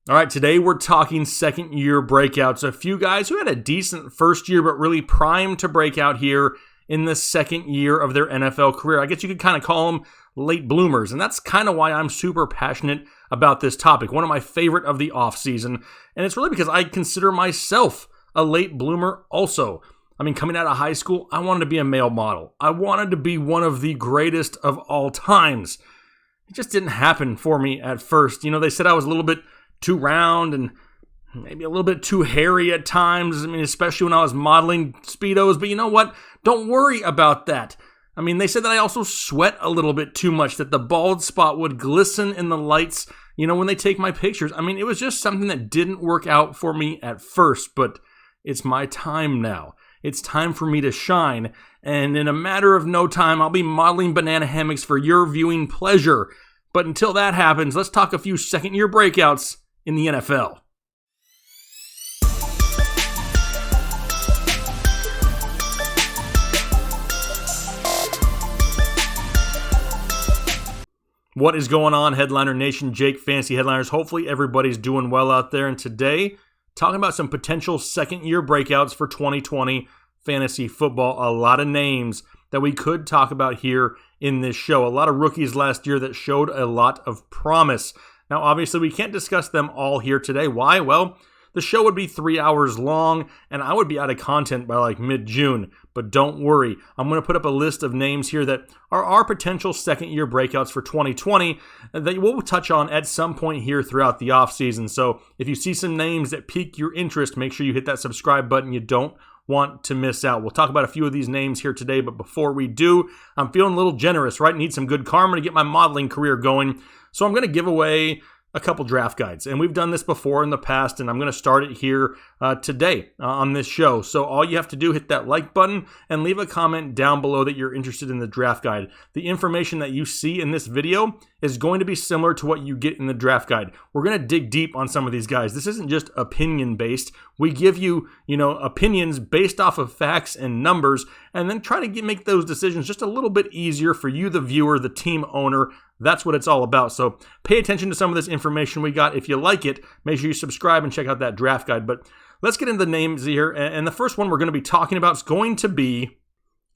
All right, today we're talking second-year breakouts. A few guys who had a decent first year, but really primed to break out here in the second year of their NFL career. I guess you could kind of call them late bloomers, and that's kind of why I'm super passionate about this topic. One of my favorite of the offseason, and it's really because I consider myself a late bloomer also. I mean, coming out of high school, I wanted to be a male model. I wanted to be one of the greatest of all times. It just didn't happen for me at first. You know, they said I was a little bit too round and maybe a little bit too hairy at times. I mean, especially when I was modeling Speedos. But you know what? Don't worry about that. I mean, they said that I also sweat a little bit too much, that the bald spot would glisten in the lights, you know, when they take my pictures. I mean, it was just something that didn't work out for me at first, but it's my time now. It's time for me to shine. And in a matter of no time, I'll be modeling banana hammocks for your viewing pleasure. But until that happens, let's talk a few second-year breakouts in the NFL. What is going on, Headliner Nation? Jake, Fantasy Headliners. Hopefully everybody's doing well out there. And today, talking about some potential second-year breakouts for 2020 fantasy football. A lot of names that we could talk about here in this show. A lot of rookies last year that showed a lot of promise. Now, obviously, we can't discuss them all here today. Why? Well, the show would be 3 hours long, and I would be out of content by like mid-June. But don't worry, I'm going to put up a list of names here that are our potential second-year breakouts for 2020 that we'll touch on at some point here throughout the offseason. So if you see some names that pique your interest, make sure you hit that subscribe button. You don't want to miss out. We'll talk about a few of these names here today, but before we do, I'm feeling a little generous, right? Need some good karma to get my modeling career going. So I'm going to give away a couple draft guides, and we've done this before in the past, and I'm going to start it here today on this show. So all you have to do, hit that like button and leave a comment down below that you're interested in the draft guide. The information that you see in this video is going to be similar to what you get in the draft guide. We're going to dig deep on some of these guys. This isn't just opinion based. We give you, opinions based off of facts and numbers, and then try to make those decisions just a little bit easier for you, the viewer, the team owner. That's what it's all about. So pay attention to some of this information we got. If you like it, make sure you subscribe and check out that draft guide. But let's get into the names here. And the first one we're going to be talking about is going to be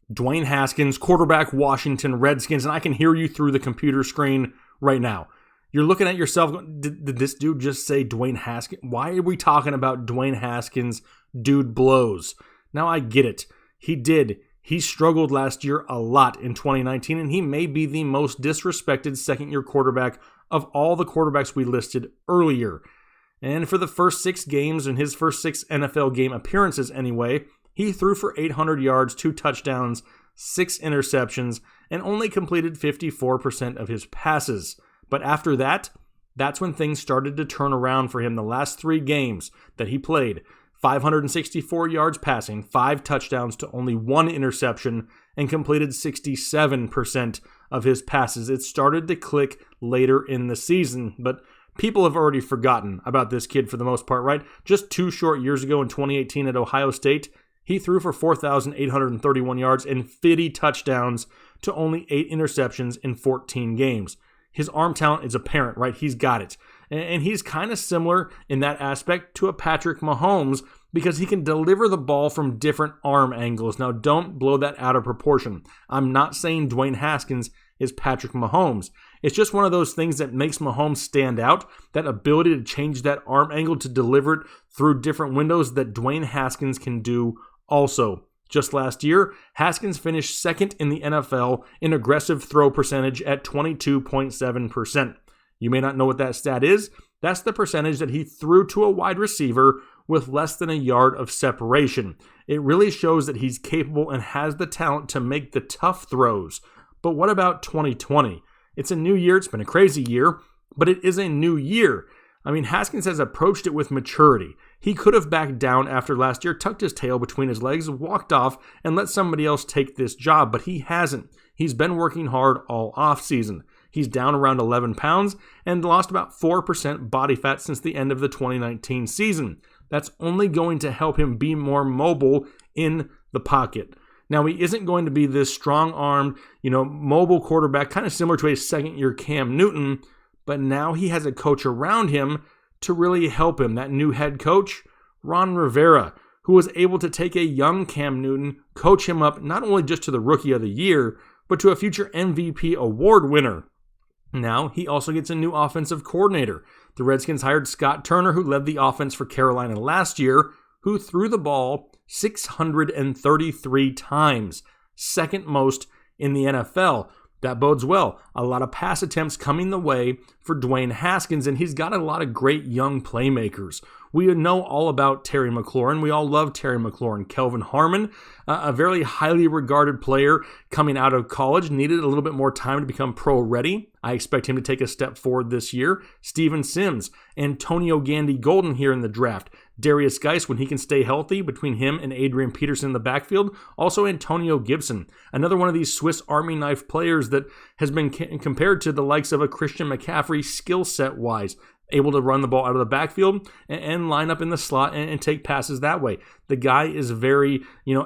Dwayne Haskins, quarterback, Washington Redskins. And I can hear you through the computer screen right now. You're looking at yourself, did this dude just say Dwayne Haskins? Why are we talking about Dwayne Haskins? Dude blows. Now I get it. He did. He struggled last year a lot in 2019, and he may be the most disrespected second-year quarterback of all the quarterbacks we listed earlier. And for the first 6 games, in his first 6 NFL game appearances anyway, he threw for 800 yards, 2 touchdowns, 6 interceptions, and only completed 54% of his passes. But after that, that's when things started to turn around for him. The last 3 games that he played, 564 yards passing, 5 touchdowns to only 1 interception, and completed 67% of his passes. It started to click later in the season, but people have already forgotten about this kid for the most part, right? Just 2 short years ago in 2018 at Ohio State, he threw for 4,831 yards and 50 touchdowns to only 8 interceptions in 14 games. His arm talent is apparent, right? He's got it. And he's kind of similar in that aspect to a Patrick Mahomes because he can deliver the ball from different arm angles. Now, don't blow that out of proportion. I'm not saying Dwayne Haskins is Patrick Mahomes. It's just one of those things that makes Mahomes stand out, that ability to change that arm angle to deliver it through different windows that Dwayne Haskins can do also. Just last year, Haskins finished second in the NFL in aggressive throw percentage at 22.7%. You may not know what that stat is. That's the percentage that he threw to a wide receiver with less than a yard of separation. It really shows that he's capable and has the talent to make the tough throws. But what about 2020? It's a new year. It's been a crazy year, but it is a new year. I mean, Haskins has approached it with maturity. He could have backed down after last year, tucked his tail between his legs, walked off, and let somebody else take this job, but he hasn't. He's been working hard all offseason. He's down around 11 pounds and lost about 4% body fat since the end of the 2019 season. That's only going to help him be more mobile in the pocket. Now, he isn't going to be this strong-armed, mobile quarterback, kind of similar to a second-year Cam Newton, but now he has a coach around him to really help him. That new head coach, Ron Rivera, who was able to take a young Cam Newton, coach him up not only just to the Rookie of the Year, but to a future MVP award winner. Now, he also gets a new offensive coordinator. The Redskins hired Scott Turner, who led the offense for Carolina last year, who threw the ball 633 times, second most in the NFL. That bodes well. A lot of pass attempts coming the way for Dwayne Haskins, and he's got a lot of great young playmakers. We know all about Terry McLaurin. We all love Terry McLaurin. Kelvin Harmon, a very highly regarded player coming out of college, needed a little bit more time to become pro-ready. I expect him to take a step forward this year. Steven Sims, Antonio Gandy-Golden here in the draft. Darius Geis, when he can stay healthy, between him and Adrian Peterson in the backfield. Also Antonio Gibson, another one of these Swiss Army knife players that has been compared to the likes of a Christian McCaffrey skill set-wise, able to run the ball out of the backfield and line up in the slot and take passes that way. The guy is very,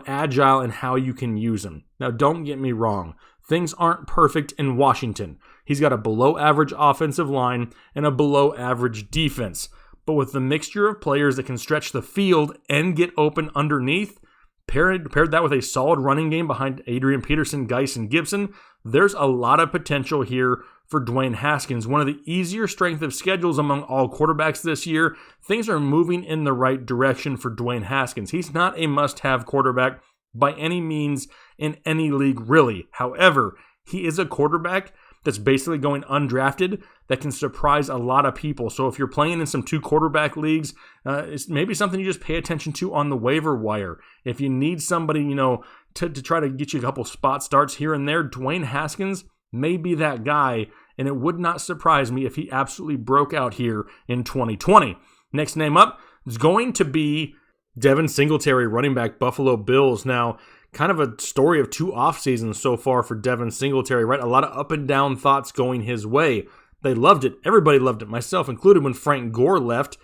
agile in how you can use him. Now, don't get me wrong. Things aren't perfect in Washington. He's got a below-average offensive line and a below-average defense. But with the mixture of players that can stretch the field and get open underneath, paired that with a solid running game behind Adrian Peterson, Geis, and Gibson, there's a lot of potential here for Dwayne Haskins. One of the easier strength of schedules among all quarterbacks this year. Things are moving in the right direction for Dwayne Haskins. He's not a must-have quarterback by any means in any league, really. However, he is a quarterback that's basically going undrafted that can surprise a lot of people. So if you're playing in some 2-quarterback leagues, it's maybe something you just pay attention to on the waiver wire. If you need somebody, to try to get you a couple spot starts here and there, Dwayne Haskins may be that guy, and it would not surprise me if he absolutely broke out here in 2020. Next name up is going to be Devin Singletary, running back, Buffalo Bills. Now, kind of a story of 2 off seasons so far for Devin Singletary, right? A lot of up and down thoughts going his way. They loved it. Everybody loved it, myself included, when Frank Gore left.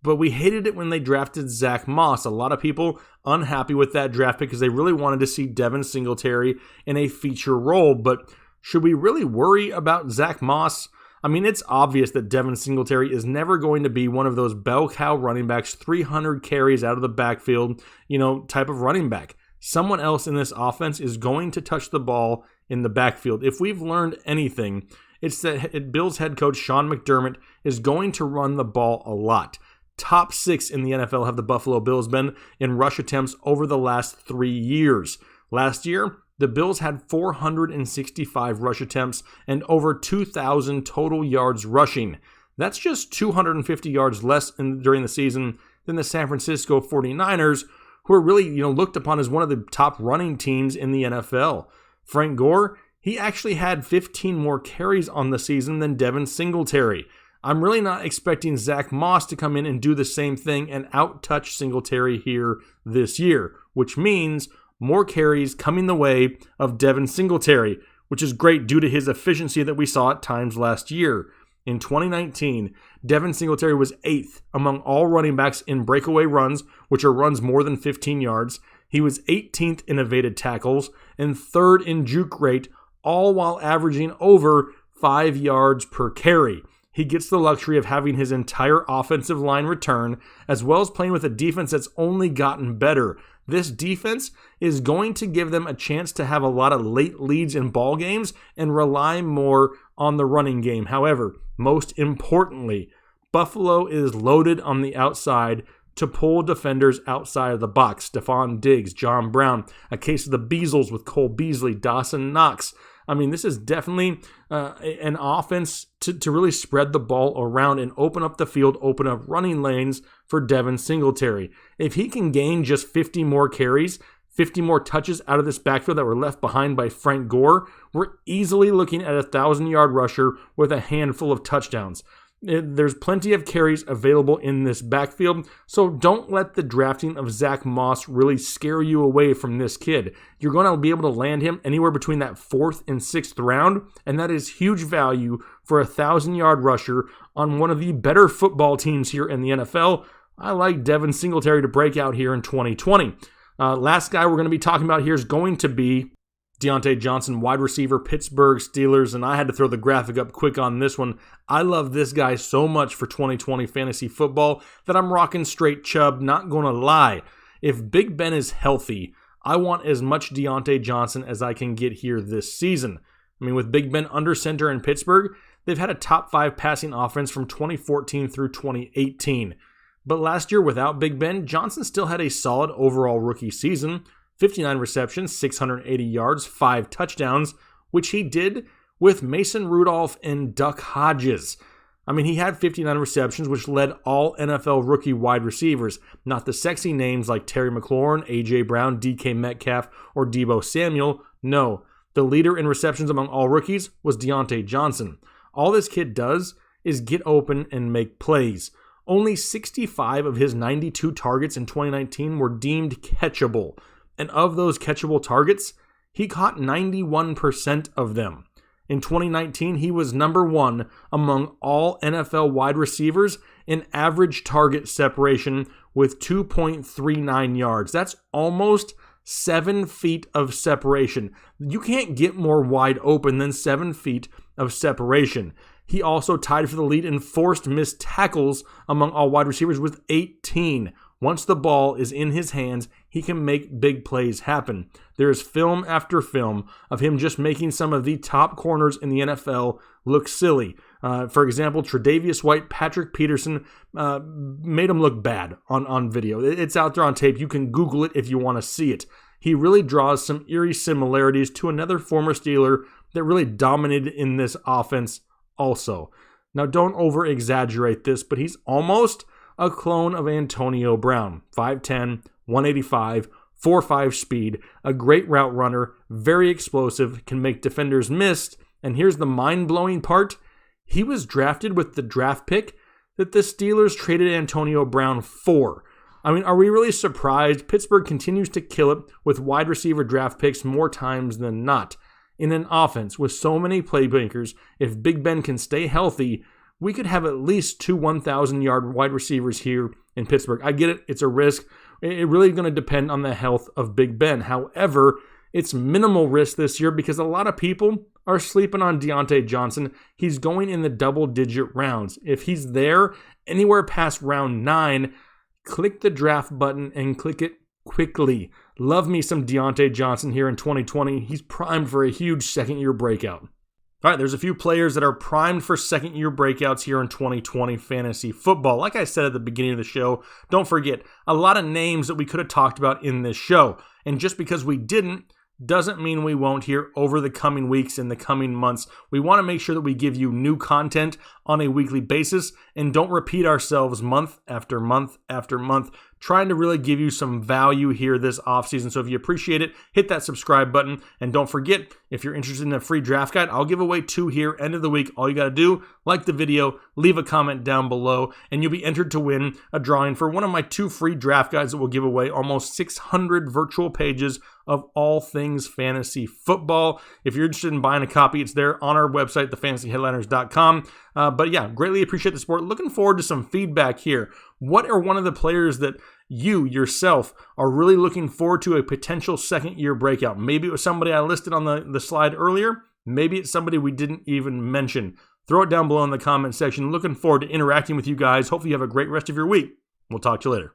But we hated it when they drafted Zach Moss. A lot of people unhappy with that draft because they really wanted to see Devin Singletary in a feature role. But should we really worry about Zach Moss? I mean, it's obvious that Devin Singletary is never going to be one of those bell cow running backs, 300 carries out of the backfield, type of running back. Someone else in this offense is going to touch the ball in the backfield. If we've learned anything, it's that Bills head coach Sean McDermott is going to run the ball a lot. Top 6 in the NFL have the Buffalo Bills been in rush attempts over the last 3 years. Last year, the Bills had 465 rush attempts and over 2,000 total yards rushing. That's just 250 yards less during the season than the San Francisco 49ers, who are really looked upon as one of the top running teams in the NFL. Frank Gore, he actually had 15 more carries on the season than Devin Singletary. I'm really not expecting Zach Moss to come in and do the same thing and out-touch Singletary here this year, which means more carries coming the way of Devin Singletary, which is great due to his efficiency that we saw at times last year. In 2019, Devin Singletary was 8th among all running backs in breakaway runs, which are runs more than 15 yards. He was 18th in evaded tackles and 3rd in juke rate, all while averaging over 5 yards per carry. He gets the luxury of having his entire offensive line return, as well as playing with a defense that's only gotten better. This defense is going to give them a chance to have a lot of late leads in ball games and rely more on the running game. However, most importantly, Buffalo is loaded on the outside to pull defenders outside of the box. Stephon Diggs, John Brown, a case of the Beasles with Cole Beasley, Dawson Knox. I mean, this is definitely an offense to really spread the ball around and open up the field, open up running lanes for Devin Singletary. If he can gain just 50 more carries, 50 more touches out of this backfield that were left behind by Frank Gore, we're easily looking at a 1,000-yard rusher with a handful of touchdowns. There's plenty of carries available in this backfield, so don't let the drafting of Zach Moss really scare you away from this kid. You're going to be able to land him anywhere between that 4th and 6th round, and that is huge value for a 1,000-yard rusher on one of the better football teams here in the NFL. I like Devin Singletary to break out here in 2020. Last guy we're going to be talking about here is going to be Deante Johnson, wide receiver, Pittsburgh Steelers, and I had to throw the graphic up quick on this one. I love this guy so much for 2020 fantasy football that I'm rocking straight Chubb, not gonna lie. If Big Ben is healthy, I want as much Deante Johnson as I can get here this season. I mean, with Big Ben under center in Pittsburgh, they've had a top 5 passing offense from 2014 through 2018. But last year, without Big Ben, Johnson still had a solid overall rookie season. 59 receptions, 680 yards, 5 touchdowns, which he did with Mason Rudolph and Duck Hodges. I mean, he had 59 receptions, which led all NFL rookie wide receivers, not the sexy names like Terry McLaurin, A.J. Brown, DK Metcalf, or Deebo Samuel. No, the leader in receptions among all rookies was Deante Johnson. All this kid does is get open and make plays. Only 65 of his 92 targets in 2019 were deemed catchable. And of those catchable targets, he caught 91% of them. In 2019, he was number 1 among all NFL wide receivers in average target separation with 2.39 yards. That's almost 7 feet of separation. You can't get more wide open than 7 feet of separation. He also tied for the lead in forced missed tackles among all wide receivers with 18. Once the ball is in his hands, he can make big plays happen. There is film after film of him just making some of the top corners in the NFL look silly. For example, Tre'Davious White, Patrick Peterson made him look bad on video. It's out there on tape. You can Google it if you want to see it. He really draws some eerie similarities to another former Steeler that really dominated in this offense also. Now, don't over-exaggerate this, but he's almost a clone of Antonio Brown. 5'10", 185, 4.5 speed, a great route runner, very explosive, can make defenders miss. And here's the mind-blowing part. He was drafted with the draft pick that the Steelers traded Antonio Brown for. I mean, are we really surprised? Pittsburgh continues to kill it with wide receiver draft picks more times than not. In an offense with so many playmakers, if Big Ben can stay healthy, we could have at least 2 1,000-yard wide receivers here in Pittsburgh. I get it. It's a risk. It's really going to depend on the health of Big Ben. However, it's minimal risk this year because a lot of people are sleeping on Deante Johnson. He's going in the double-digit rounds. If he's there anywhere past round 9, click the draft button and click it quickly. Love me some Deante Johnson here in 2020. He's primed for a huge second-year breakout. All right, there's a few players that are primed for second-year breakouts here in 2020 fantasy football. Like I said at the beginning of the show, don't forget, a lot of names that we could have talked about in this show. And just because we didn't, doesn't mean we won't here over the coming weeks and the coming months. We want to make sure that we give you new content on a weekly basis and don't repeat ourselves month after month after month, trying to really give you some value here this offseason. So if you appreciate it, hit that subscribe button. And don't forget, if you're interested in a free draft guide, I'll give away 2 here, end of the week. All you got to do, like the video, leave a comment down below, and you'll be entered to win a drawing for one of my 2 free draft guides that will give away almost 600 virtual pages of all things fantasy football. If you're interested in buying a copy, it's there on our website, thefantasyheadliners.com. But yeah, greatly appreciate the support. Looking forward to some feedback here. What are one of the players that you yourself are really looking forward to a potential second-year breakout? Maybe it was somebody I listed on the slide earlier. Maybe it's somebody we didn't even mention. Throw it down below in the comment section. Looking forward to interacting with you guys. Hopefully you have a great rest of your week. We'll talk to you later.